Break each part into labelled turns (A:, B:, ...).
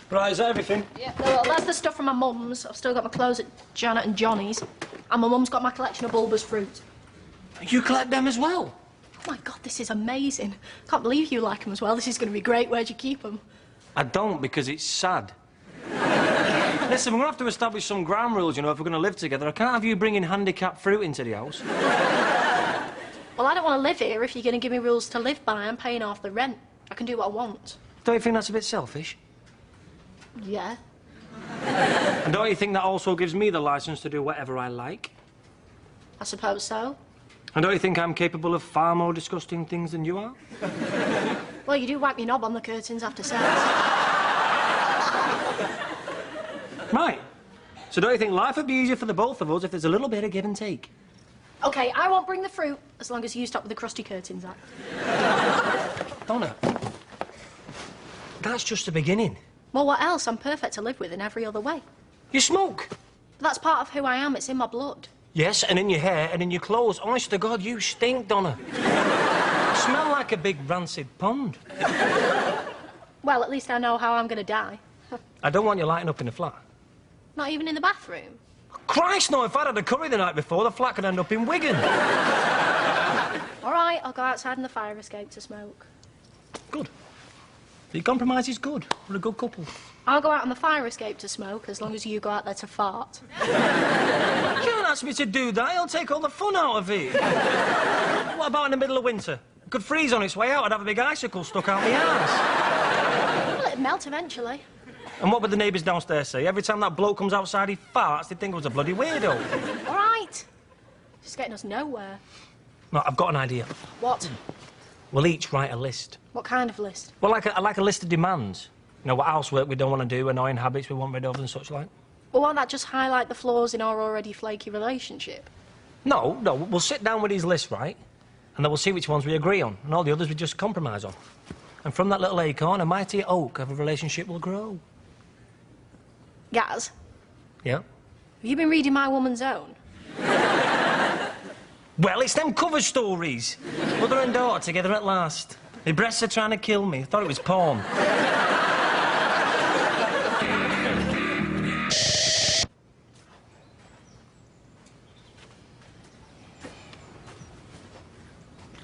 A: Right, is that everything?
B: Yeah, well, that's the stuff from my mum's. I've still got my clothes at Janet and Johnny's. And my mum's got my collection of bulbous fruit.
A: You collect them as well?
B: Oh, my God, this is amazing. Can't believe you like them as well. This is going to be great. Where'd you keep them?
A: I don't, because it's sad. Listen, we're going to have to establish some ground rules, you know, if we're going to live together. I can't have you bringing handicapped fruit into the house.
B: Well, I don't want to live here if you're going to give me rules to live by. I'm paying half the rent. I can do what I want.
A: Don't you think that's a bit selfish?
B: Yeah.
A: And don't you think that also gives me the licence to do whatever I like?
B: I suppose so.
A: And don't you think I'm capable of far more disgusting things than you are?
B: Well, you do wipe your knob on the curtains after sex.
A: Right. So don't you think life would be easier for the both of us if there's a little bit of give and take?
B: OK, I won't bring the fruit as long as you stop with the Crusty curtains act.
A: Donna, that's just the beginning.
B: Well, what else? I'm perfect to live with in every other way.
A: You smoke?
B: That's part of who I am. It's in my blood.
A: Yes, and in your hair and in your clothes. Honest to God, you stink, Donna. You smell like a big rancid pond.
B: Well, at least I know how I'm going to die.
A: I don't want you lighting up in the flat.
B: Not even in the bathroom?
A: Christ, no, if I'd had a curry the night before, the flat could end up in Wigan.
B: All right, I'll go outside in the fire escape to smoke.
A: Good. The compromise is good. We're a good couple.
B: I'll go out on the fire escape to smoke as long as you go out there to fart.
A: You can't ask me to do that. It'll take all the fun out of it. What about in the middle of winter? It could freeze on its way out. I'd have a big icicle stuck out my arse.
B: Well, it'd melt eventually.
A: And what would the neighbours downstairs say? Every time that bloke comes outside, he farts, they'd think I was a bloody weirdo.
B: All right. Just getting us nowhere.
A: No, I've got an idea.
B: What?
A: We'll each write a list.
B: What kind of list?
A: Well, like a list of demands. You know, what housework we don't want to do, annoying habits we want rid of and such like.
B: Well, won't that just highlight the flaws in our already flaky relationship?
A: No, we'll sit down with these lists, right? And then we'll see which ones we agree on, and all the others we just compromise on. And from that little acorn, a mighty oak of a relationship will grow.
B: Gaz?
A: Yeah?
B: Have you been reading My Woman's Own?
A: Well, it's them cover stories. Mother and daughter together at last. My breasts are trying to kill me. I thought it was porn.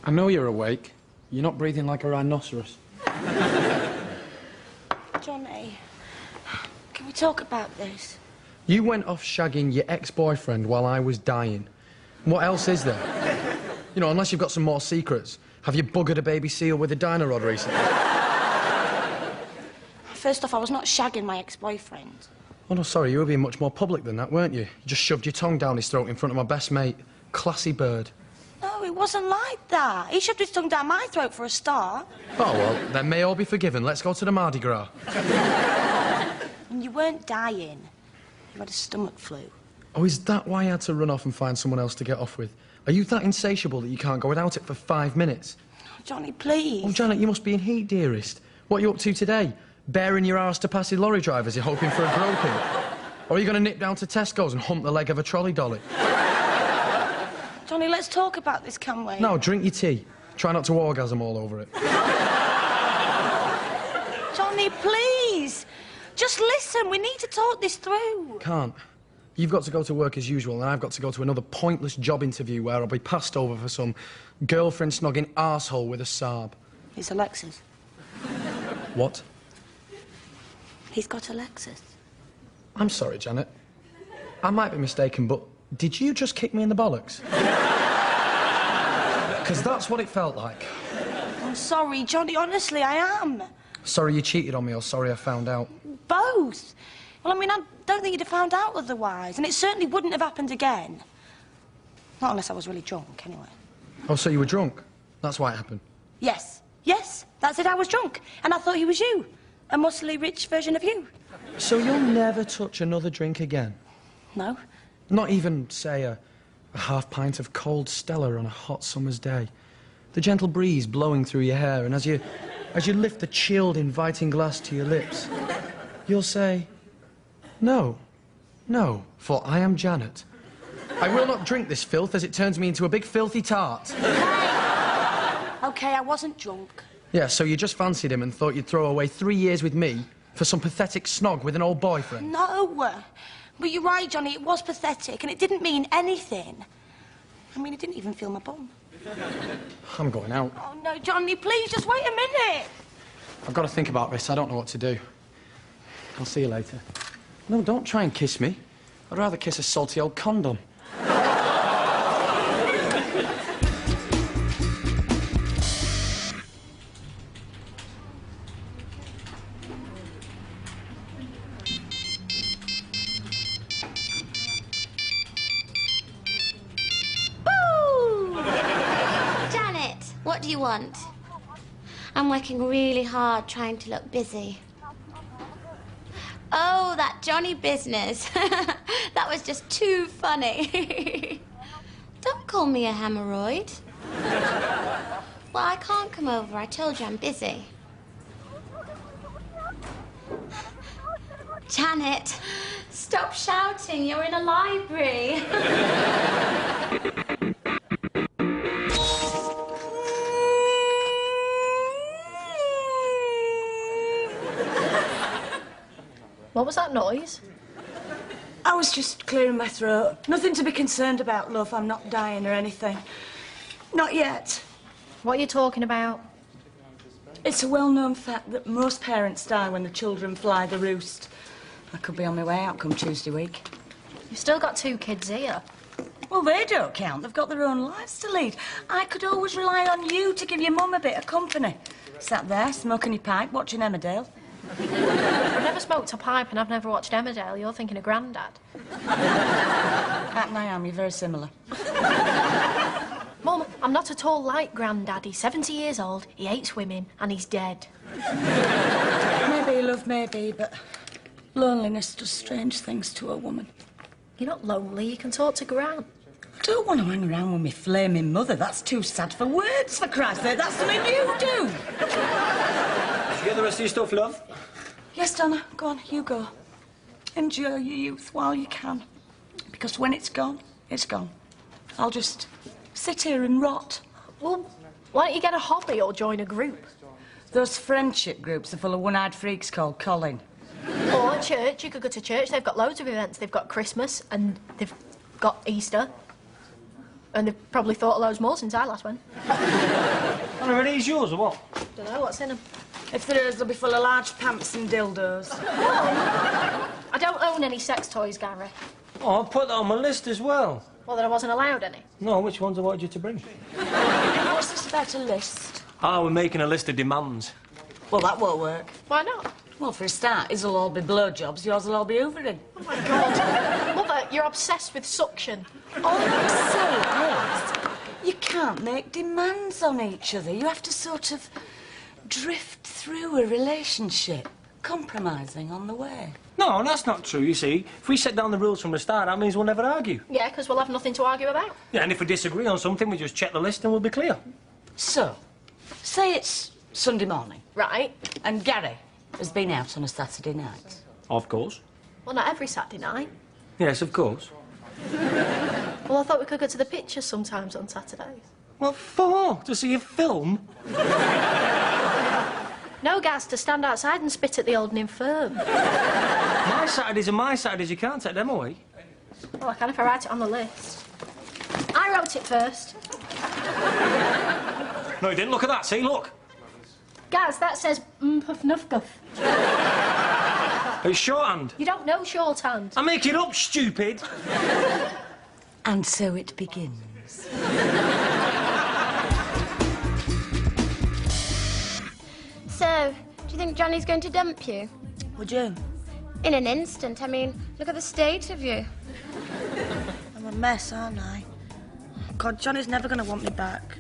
C: I know you're awake. You're not breathing like a rhinoceros.
D: Johnny, can we talk about this?
C: You went off shagging your ex-boyfriend while I was dying. What else is there? You know, unless you've got some more secrets. Have you buggered a baby seal with a dino rod recently?
D: First off, I was not shagging my ex-boyfriend.
C: Oh, no, sorry, you were being much more public than that, weren't you? You just shoved your tongue down his throat in front of my best mate. Classy bird.
D: No, it wasn't like that. He shoved his tongue down my throat for a start.
C: Oh, well, then may all be forgiven. Let's go to the Mardi Gras.
D: And you weren't dying. You had a stomach flu.
C: Oh, is that why you had to run off and find someone else to get off with? Are you that insatiable that you can't go without it for 5 minutes?
D: Oh, Johnny, please.
C: Oh, Janet, you must be in heat, dearest. What are you up to today? Bearing your arse to passing lorry drivers, you're hoping for a groping? Or are you going to nip down to Tesco's and hump the leg of a trolley dolly?
D: Johnny, let's talk about this, can we?
C: No, drink your tea. Try not to orgasm all over it.
D: Johnny, please. Just listen. We need to talk this through.
C: Can't. You've got to go to work as usual, and I've got to go to another pointless job interview where I'll be passed over for some girlfriend-snogging arsehole with a Saab.
D: It's Alexis.
C: What?
D: He's got Alexis.
C: I'm sorry, Janet. I might be mistaken, but did you just kick me in the bollocks? Because that's what it felt like.
D: I'm sorry, Johnny. Honestly, I am.
C: Sorry you cheated on me, or sorry I found out?
D: Both. Well, I mean, I don't think you'd have found out otherwise, and it certainly wouldn't have happened again. Not unless I was really drunk, anyway.
C: Oh, so you were drunk? That's why it happened?
D: Yes. Yes, that's it. I was drunk, and I thought he was you. A muscly, rich version of you.
C: So you'll never touch another drink again?
D: No.
C: Not even, say, a half pint of cold Stella on a hot summer's day? The gentle breeze blowing through your hair, and as you lift the chilled, inviting glass to your lips, you'll say, "No, no, for I am Janet. I will not drink this filth as it turns me into a big filthy tart."
D: Okay, I wasn't drunk.
C: Yeah, so you just fancied him and thought you'd throw away 3 years with me For some pathetic snog with an old boyfriend?
D: No. But you're right, Johnny, it was pathetic, and it didn't mean anything. I mean, it didn't even feel my bum.
C: I'm going out.
D: Oh, no, Johnny, please, just wait a minute.
C: I've got to think about this. I don't know what to do. I'll see you later. No, don't try and kiss me. I'd rather kiss a salty old condom.
E: What do you want? I'm working really hard trying to look busy. Oh, that Johnny business. That was just too funny. Don't call me a hemorrhoid. Well, I can't come over. I told you I'm busy. Janet, stop shouting. You're in a library.
B: What was that noise?
F: I was just clearing my throat. Nothing to be concerned about, love. I'm not dying or anything. Not yet.
B: What are you talking about?
F: It's a well-known fact that most parents die when the children fly the roost. I could be on my way out come Tuesday week.
B: You've still got 2 kids here.
F: Well, they don't count. They've got their own lives to lead. I could always rely on you to give your mum a bit of company. Sat there, smoking your pipe, watching Emmerdale.
B: I've never smoked a pipe and I've never watched Emmerdale. You're thinking of Grandad.
F: Happen I am. You're very similar.
B: Mum, I'm not at all like Grandad. He's 70 years old, he hates women, and he's dead.
F: Maybe, love, maybe, but loneliness does strange things to a woman.
B: You're not lonely. You can talk to Gran.
F: I don't want to hang around with my flaming mother. That's too sad for words, for Christ's sake. That's something you do.
A: Did you get the rest of your stuff, love?
F: Yes, Donna. Go on, you go. Enjoy your youth while you can. Because when it's gone, it's gone. I'll just sit here and rot.
B: Well, why don't you get a hobby or join a group?
F: Those friendship groups are full of one-eyed freaks called Colin.
B: Or church. You could go to church. They've got loads of events. They've got Christmas and they've got Easter. And they've probably thought of loads more since I last went.
A: Are these yours or what?
B: Don't know what's in them.
F: If there is, they'll be full of large pants and dildos.
B: I don't own any sex toys, Gary.
A: Oh, I'll put that on my list as well.
B: Well, that I wasn't allowed any.
A: No, which ones I wanted you to bring?
F: What's this about a list?
A: Ah, we're making a list of demands.
F: Well, that won't work.
B: Why not?
F: Well, for a start, his will all be blowjobs, yours will all be hoovering.
B: Oh, my God. Mother, you're obsessed with suction.
F: All I'm saying is, you can't make demands on each other. You have to sort of drift through a relationship, compromising on the way.
A: No, that's not true, you see. If we set down the rules from the start, that means we'll never argue.
B: Yeah, because we'll have nothing to argue about.
A: Yeah, and if we disagree on something, we just check the list and we'll be clear.
F: So, say it's Sunday morning,
B: Right.
F: and Gary has been out on a Saturday night.
A: Of course.
B: Well, not every Saturday night.
A: Yes, of course.
B: Well, I thought we could go to the pictures sometimes on Saturdays.
A: What for? To see a film?
B: No, Gaz, to stand outside and spit at the old and infirm.
A: My Saturdays are my Saturdays. You can't take them away.
B: Well, I can if I write it on the list. I wrote it first.
A: No, you didn't. Look at that. See, look.
B: Gaz, that says puff nuff guff.
A: It's shorthand.
B: You don't know shorthand.
A: I make it up, stupid.
F: And so it begins.
E: So, do you think Johnny's going to dump you?
F: Would you?
E: In an instant. I mean, look at the state of you.
D: I'm a mess, aren't I? God, Johnny's never going to want me back.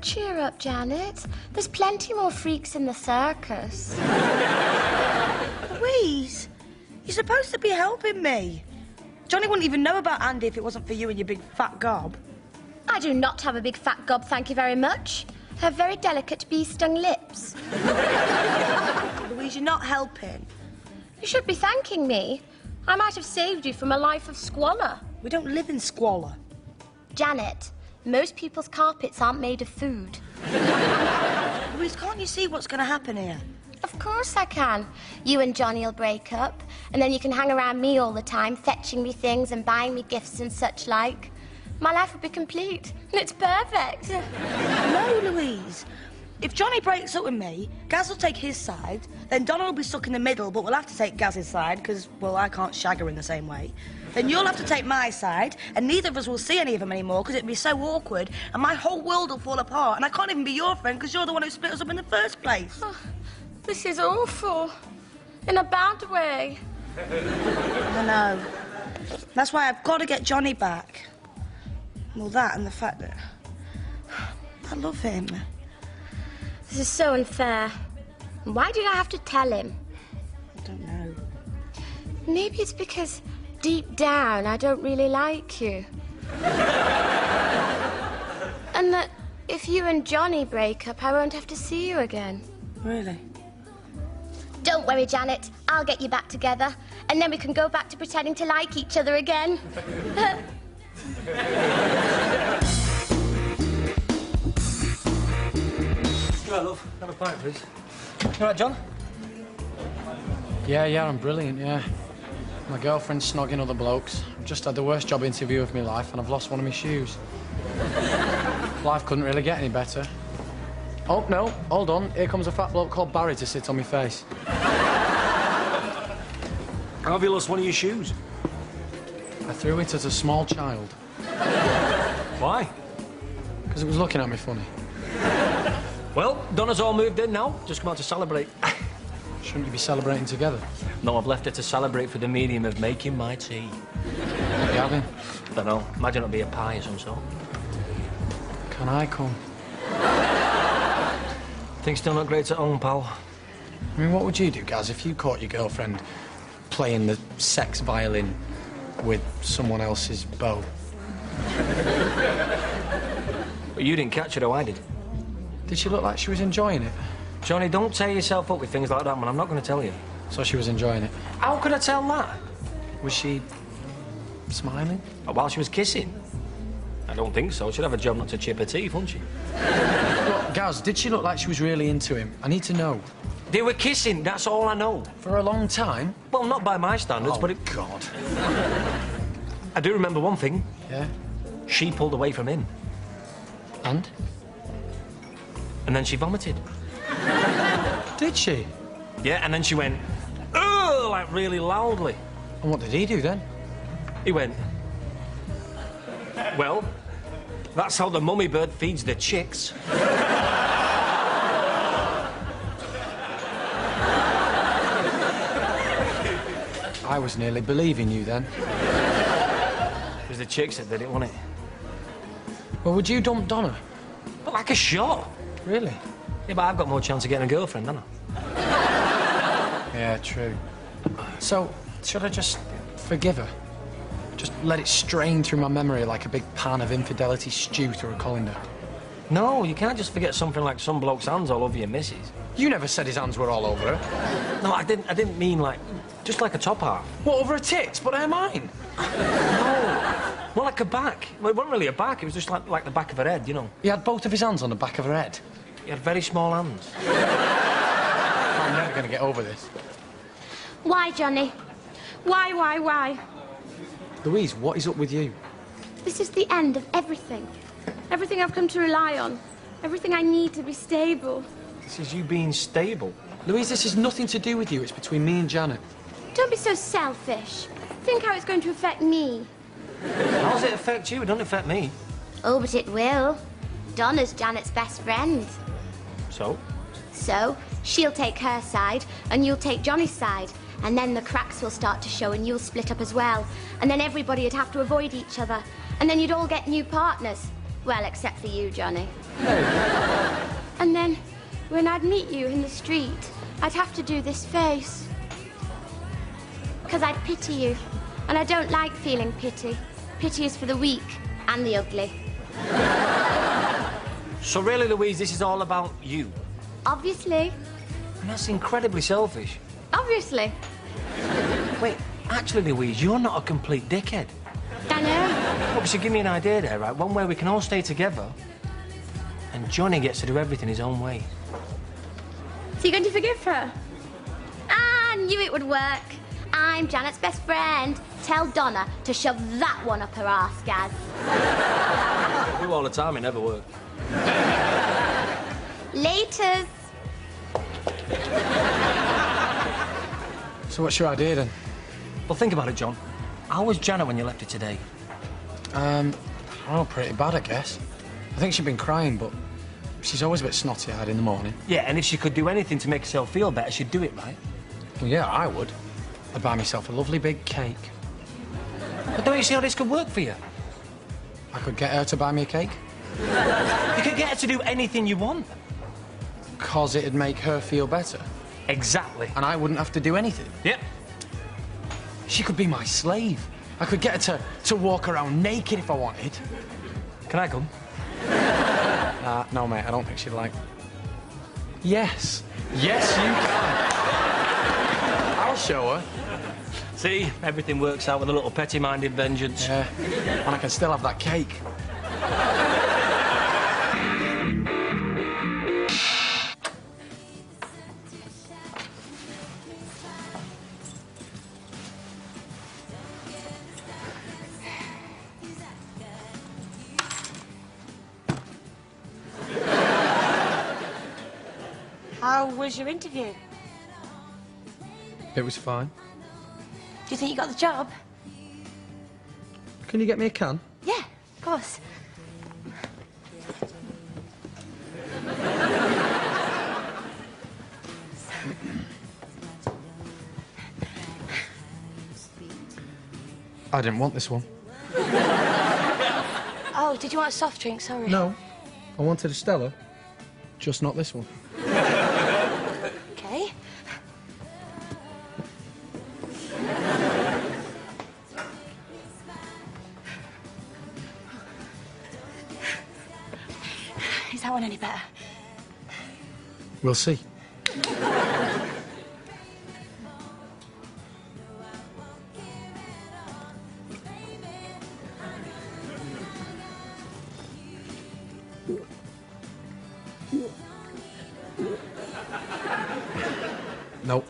E: Cheer up, Janet. There's plenty more freaks in the circus.
D: Louise, you're supposed to be helping me. Johnny wouldn't even know about Andy if it wasn't for you and your big fat gob.
E: I do not have a big fat gob, thank you very much. Her very delicate bee-stung lips.
D: Louise, you're not helping.
E: You should be thanking me. I might have saved you from a life of squalor.
D: We don't live in squalor.
E: Janet, most people's carpets aren't made of food.
D: Louise, can't you see what's going to happen here?
E: Of course I can. You and Johnny will break up, and then you can hang around me all the time, fetching me things and buying me gifts and such like. My life would be complete, and it's perfect.
D: No, Louise. If Johnny breaks up with me, Gaz will take his side, then Donna will be stuck in the middle, but we'll have to take Gaz's side, because, well, I can't shag her in the same way. Then you'll have to take my side, and neither of us will see any of them anymore, because it'd be so awkward, and my whole world will fall apart, and I can't even be your friend, because you're the one who split us up in the first place.
E: Oh, this is awful. In a bad way.
D: I know. That's why I've got to get Johnny back. Well, that and the fact that I love him.
E: This is so unfair. Why did I have to tell him?
D: I don't know.
E: Maybe it's because deep down I don't really like you. And that if you and Johnny break up, I won't have to see you again.
D: Really?
E: Don't worry, Janet. I'll get you back together, and then we can go back to pretending to like each other again.
A: Right, love. Have a pint, please. You all right, John?
C: Yeah, I'm brilliant, yeah. My girlfriend's snogging other blokes. I've just had the worst job interview of my life, and I've lost one of my shoes. Life couldn't really get any better. Oh, no, hold on. Here comes a fat bloke called Barry to sit on my face.
A: How have you lost one of your shoes?
C: I threw it at a small child.
A: Why?
C: Because it was looking at me funny.
A: Well, Donna's all moved in now. Just come out to celebrate.
C: Shouldn't you be celebrating together?
A: No, I've left her to celebrate through the medium of making my tea.
C: What are you having?
A: Don't know. Imagine it'll be a pie of some sort.
C: Can I come?
A: Things still not great at home, pal.
C: I mean, what would you do, Gaz, if you caught your girlfriend playing the sex violin with someone else's bow?
A: But you didn't catch it, oh, I did.
C: Did she look like she was enjoying it?
A: Johnny, don't tear yourself up with things like that, man. I'm not going to tell you.
C: So she was enjoying it.
A: How could I tell that?
C: Was she smiling?
A: While she was kissing? I don't think so. She'd have a job not to chip her teeth, wouldn't she?
C: Look, Gaz, did she look like she was really into him? I need to know.
A: They were kissing, that's all I know.
C: For a long time?
A: Well, not by my standards,
C: Oh,
A: but it...
C: God.
A: I do remember one thing.
C: Yeah?
A: She pulled away from him.
C: And?
A: And then she vomited.
C: Did she?
A: Yeah, and then she went, ugh, like really loudly.
C: And what did he do then?
A: He went, well, that's how the mummy bird feeds the chicks.
C: I was nearly believing you then.
A: It was the chicks that did it, wasn't it?
C: Well, would you dump Donna?
A: But like a shot.
C: Really?
A: Yeah, but I've got more chance of getting a girlfriend, haven't I?
C: Yeah, true. So, should I just forgive her? Just let it strain through my memory like a big pan of infidelity stew through a colander?
A: No, you can't just forget something like some bloke's hands all over your missus.
C: You never said his hands were all over her.
A: No, I didn't mean like, just like a top half.
C: What, over her tits? But they're mine.
A: No. Well, like a back. Well, it wasn't really a back, it was just like the back of her head, you know.
C: He had both of his hands on the back of her head.
A: He had very small hands.
C: I'm never going to get over this.
E: Why, Johnny? Why?
C: Louise, what is up with you?
E: This is the end of everything. Everything I've come to rely on. Everything I need to be stable.
A: This is you being stable.
C: Louise, this has nothing to do with you. It's between me and Janet.
E: Don't be so selfish. Think how it's going to affect me.
A: How does it affect you? It doesn't affect me.
E: Oh, but it will. Donna's Janet's best friend.
A: So?
E: So, she'll take her side, and you'll take Johnny's side. And then the cracks will start to show, and you'll split up as well. And then everybody would have to avoid each other. And then you'd all get new partners. Well, except for you, Johnny. And then, when I'd meet you in the street, I'd have to do this face. Because I'd pity you. And I don't like feeling pity. Pity is for the weak and the ugly.
A: So really, Louise, this is all about you?
E: Obviously.
A: And that's incredibly selfish.
E: Obviously.
A: Wait, actually, Louise, you're not a complete dickhead.
E: I know.
A: Obviously, give me an idea there, right? One where we can all stay together, and Johnny gets to do everything his own way.
E: So you're going to forgive her? I knew it would work. I'm Janet's best friend. Tell Donna to shove that one up her arse, Gaz.
A: We do all the time, it never worked.
E: Laters.
C: So what's your idea, then?
A: Well, think about it, John. How was Janet when you left her today?
C: Oh, pretty bad, I guess. I think she'd been crying, but she's always a bit snotty-eyed in the morning.
A: Yeah, and if she could do anything to make herself feel better, she'd do it, right?
C: Well, yeah, I would. I'd buy myself a lovely big cake.
A: But don't you see how this could work for you?
C: I could get her to buy me a cake.
A: You could get her to do anything you want.
C: 'Cause it'd make her feel better.
A: Exactly.
C: And I wouldn't have to do anything.
A: Yep.
C: She could be my slave. I could get her to walk around naked if I wanted.
A: Can I come?
C: No, mate, I don't think she'd like... Yes. Yes, you can. I'll show her.
A: See, everything works out with a little petty-minded vengeance.
C: Yeah, and I can still have that cake.
D: How was your interview?
C: It was fine.
D: Do you think you got the job?
C: Can you get me a can?
D: Yeah, of course.
C: I didn't want this one.
D: Oh, did you want a soft drink? Sorry.
C: No. I wanted a Stella, just not this one.
D: Okay. Is that one any better?
C: We'll see. Nope.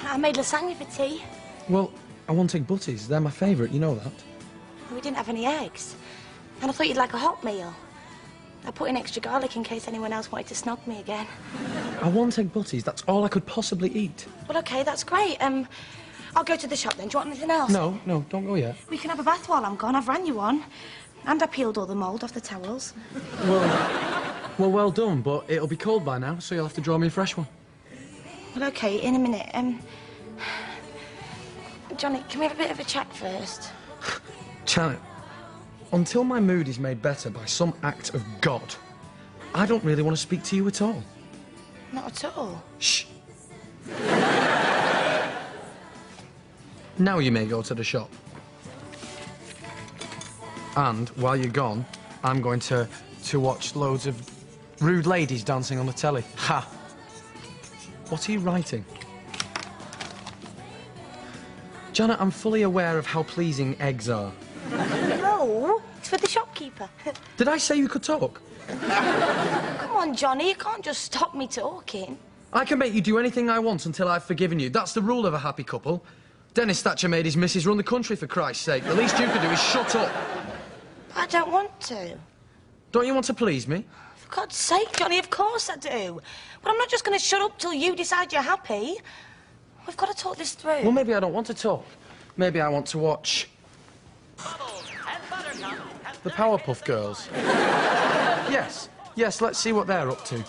D: I made lasagna for tea.
C: Well, I wanted butties. They're my favourite, you know that.
D: We didn't have any eggs. And I thought you'd like a hot meal. I put in extra garlic in case anyone else wanted to snog me again.
C: I want egg butties. That's all I could possibly eat.
D: Well, OK, that's great. I'll go to the shop then. Do you want anything else?
C: No, don't go yet.
D: We can have a bath while I'm gone. I've ran you one. And I peeled all the mould off the towels.
C: Well done, but it'll be cold by now, so you'll have to draw me a fresh one.
D: Well, OK, in a minute. Johnny, can we have a bit of a chat first?
C: Janet, until my mood is made better by some act of God, I don't really want to speak to you at all.
D: Not at all.
C: Shh. Now you may go to the shop. And while you're gone, I'm going to watch loads of rude ladies dancing on the telly. Ha! What are you writing? Janet, I'm fully aware of how pleasing eggs are.
D: No, it's for the shopkeeper.
C: Did I say you could talk?
D: Come on, Johnny, you can't just stop me talking.
C: I can make you do anything I want until I've forgiven you. That's the rule of a happy couple. Dennis Thatcher made his missus run the country, for Christ's sake. The least you could do is shut up.
D: I don't want to.
C: Don't you want to please me?
D: For God's sake, Johnny, of course I do. But I'm not just going to shut up till you decide you're happy. We've got to talk this through.
C: Well, maybe I don't want to talk. Maybe I want to watch... the Powerpuff Girls. Yes, let's see what they're up to.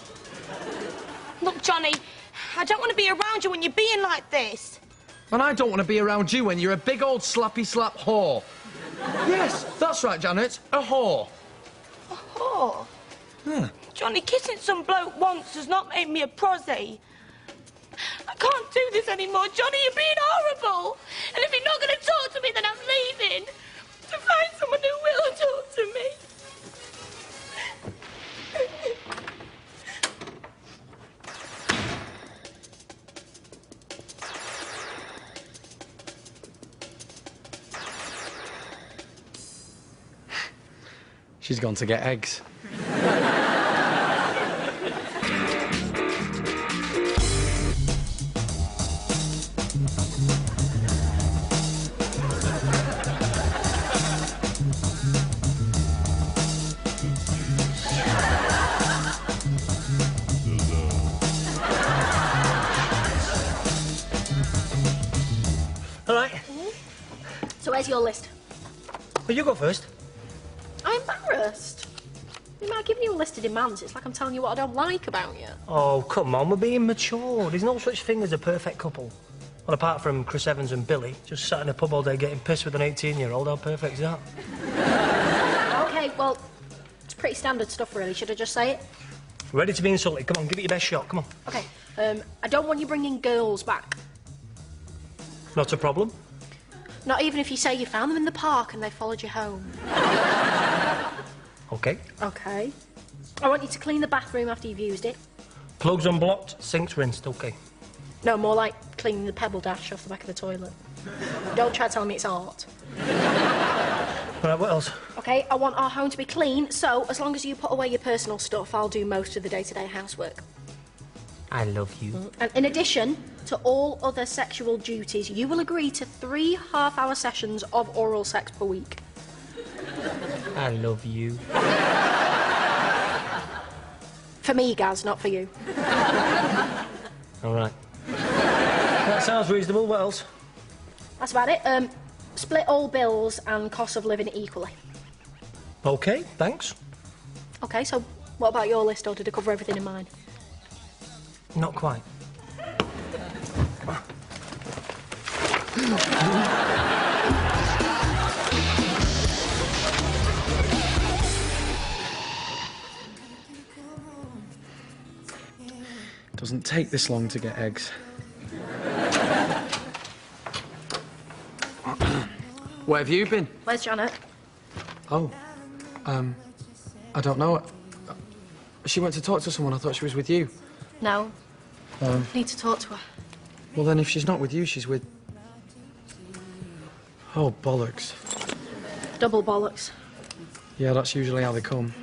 D: Look, Johnny, I don't want to be around you when you're being like this.
C: And I don't want to be around you when you're a big old slappy-slap whore. Yes, that's right, Janet, a whore.
D: A whore?
C: Yeah.
D: Johnny, kissing some bloke once does not make me a prosy. I can't do this anymore. Johnny, you're being horrible. And if you're not going to talk to me, then I'm leaving. To find someone who will talk to me.
C: She's gone to get eggs.
A: All right.
B: So where's your list?
A: Well, you go first.
B: I'm embarrassed. I mean, I've given you a list of demands. It's like I'm telling you what I don't like about you.
A: Oh, come on, we're being mature. There's no such thing as a perfect couple. Well, apart from Chris Evans and Billy, just sat in a pub all day getting pissed with an 18-year-old. How perfect is that?
B: OK, well, it's pretty standard stuff, really. Should I just say it?
A: Ready to be insulted. Come on, give it your best shot. Come on.
B: OK, I don't want you bringing girls back.
A: Not a problem.
B: Not even if you say you found them in the park and they followed you home.
A: OK.
B: OK. I want you to clean the bathroom after you've used it.
A: Plugs unblocked, sinks rinsed. OK.
B: No, more like cleaning the pebble dash off the back of the toilet. Don't try telling me it's art.
A: Right, what else?
B: OK, I want our home to be clean, so as long as you put away your personal stuff, I'll do most of the day-to-day housework.
A: I love you.
B: And in addition to all other sexual duties, you will agree to 3 half-hour sessions of oral sex per week.
A: I love you.
B: For me, Gaz, not for you.
A: All right. That sounds reasonable. What else?
B: That's about it. Split all bills and cost of living equally.
A: OK, thanks.
B: OK, so what about your list, or did it cover everything in mine?
A: Not quite.
C: Doesn't take this long to get eggs. Where have you been?
B: Where's Janet?
C: Oh, I don't know. She went to talk to someone. I thought she was with you.
B: No. Need to talk to her.
C: Well, then if she's not with you, she's with... Oh, bollocks.
B: Double bollocks.
C: Yeah, that's usually how they come.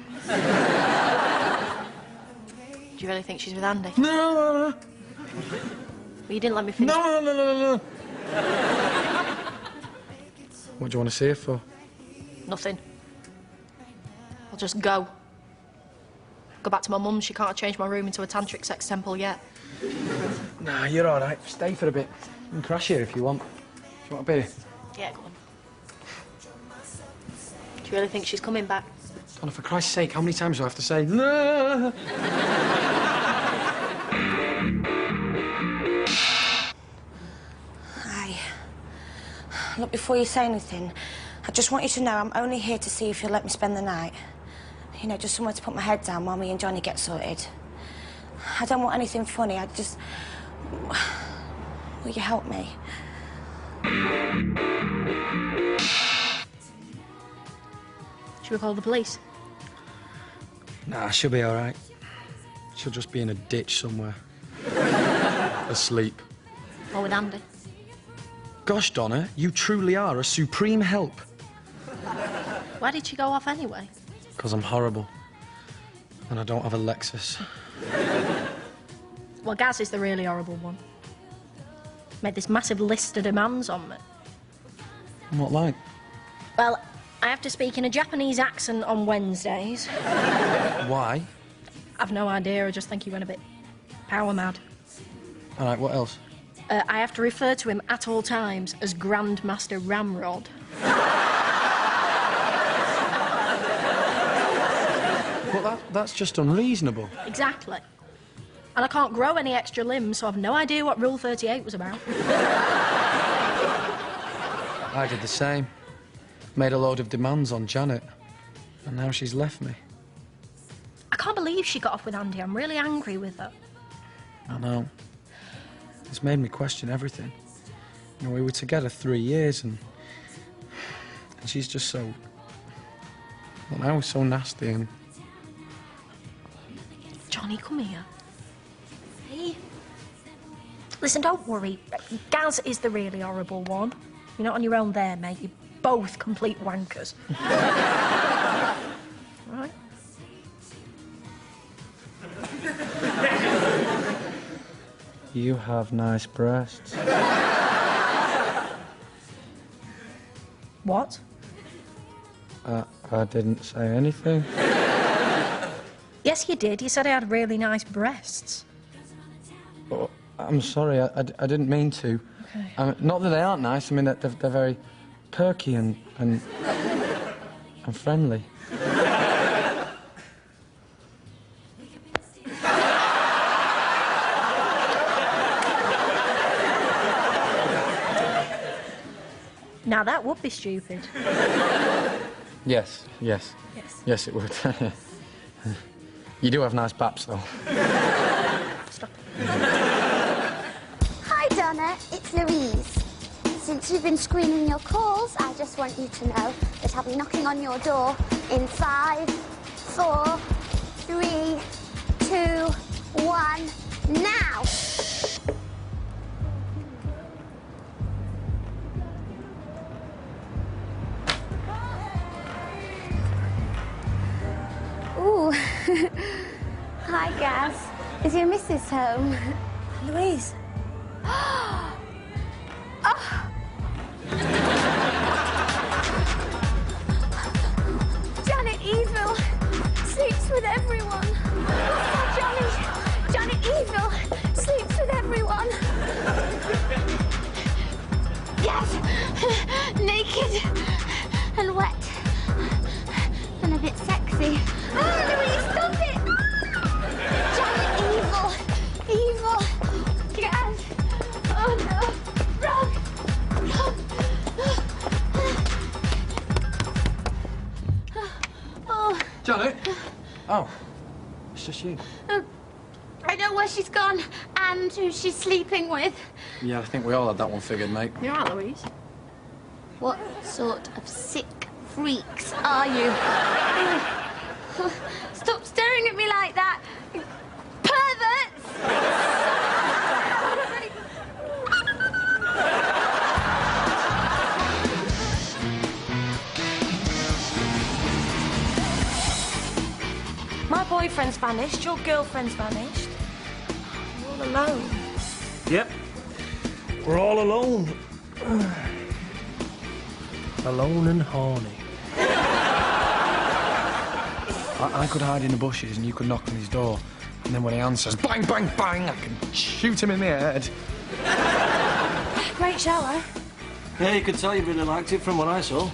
B: Do you really think she's with Andy?
C: No!
B: Well, you didn't let me finish.
C: No! What do you want to see her for?
B: Nothing. I'll just go. Go back to my mum. She can't change my room into a tantric sex temple yet.
C: Nah, you're all right. Stay for a bit. You can crash here if you want. Do you want a beer?
B: Yeah, go on. Do you really think she's coming back?
C: Donna, for Christ's sake, how many times do I have to say no?
D: Hi. Look, before you say anything, I just want you to know I'm only here to see if you'll let me spend the night. You know, just somewhere to put my head down while me and Johnny get sorted. I don't want anything funny, I just... Will you help me?
B: Should we call the police?
C: Nah, she'll be all right. She'll just be in a ditch somewhere. Asleep.
B: Or with Andy?
C: Gosh, Donna, you truly are a supreme help.
B: Why did she go off anyway?
C: Because I'm horrible. And I don't have a Lexus.
B: Well, Gaz is the really horrible one. Made this massive list of demands on me.
C: What like?
B: Well, I have to speak in a Japanese accent on Wednesdays.
C: Why?
B: I've no idea, I just think he went a bit power mad.
C: All right, what else?
B: I have to refer to him at all times as Grandmaster Ramrod.
C: Well, that's just unreasonable.
B: Exactly. And I can't grow any extra limbs, so I've no idea what Rule 38 was about.
C: I did the same. Made a load of demands on Janet. And now she's left me.
B: I can't believe she got off with Andy. I'm really angry with her.
C: I know. It's made me question everything. You know, we were together 3 years and she's just so... Well, now so nasty and...
B: Johnny, come here. Hey. Listen, don't worry. Gaz is the really horrible one. You're not on your own there, mate. You're both complete wankers. Right?
C: You have nice breasts.
B: What?
C: I didn't say anything.
B: Yes, you did. You said I had really nice breasts.
C: I'm sorry, I didn't mean to.
B: Okay.
C: Not that they aren't nice, I mean, they're very perky and friendly.
B: Now that would be stupid.
C: Yes.
B: Yes.
C: Yes, it would. You do have nice baps, though.
B: Stop.
G: Hi, Donna. It's Louise. Since you've been screening your calls, I just want you to know that I'll be knocking on your door in 5, 4, 3, 2, 1, now! Ooh. Hi, Gaz. Is your missus home?
B: Louise.
G: Janet Evil sleeps with everyone. Janet Evil sleeps with everyone. Yes, naked and wet and a bit sexy. Oh, Louise, stop it! Janet Evil. Yes. Oh no, run. Oh.
C: Janet? Oh, it's just you.
G: I know where she's gone and who she's sleeping with.
C: Yeah, I think we all had that one figured, mate.
B: You're right, Louise.
G: What sort of sick freaks are you? Stop staring at me like that, you perverts!
B: My boyfriend's vanished, your girlfriend's vanished. You're all alone.
A: Yep. We're all alone. Alone and horny.
C: I could hide in the bushes and you could knock on his door. And then when he answers, bang, bang, bang, I can shoot him in the head.
B: Great shower.
A: Yeah, you could tell you really liked it from what I saw.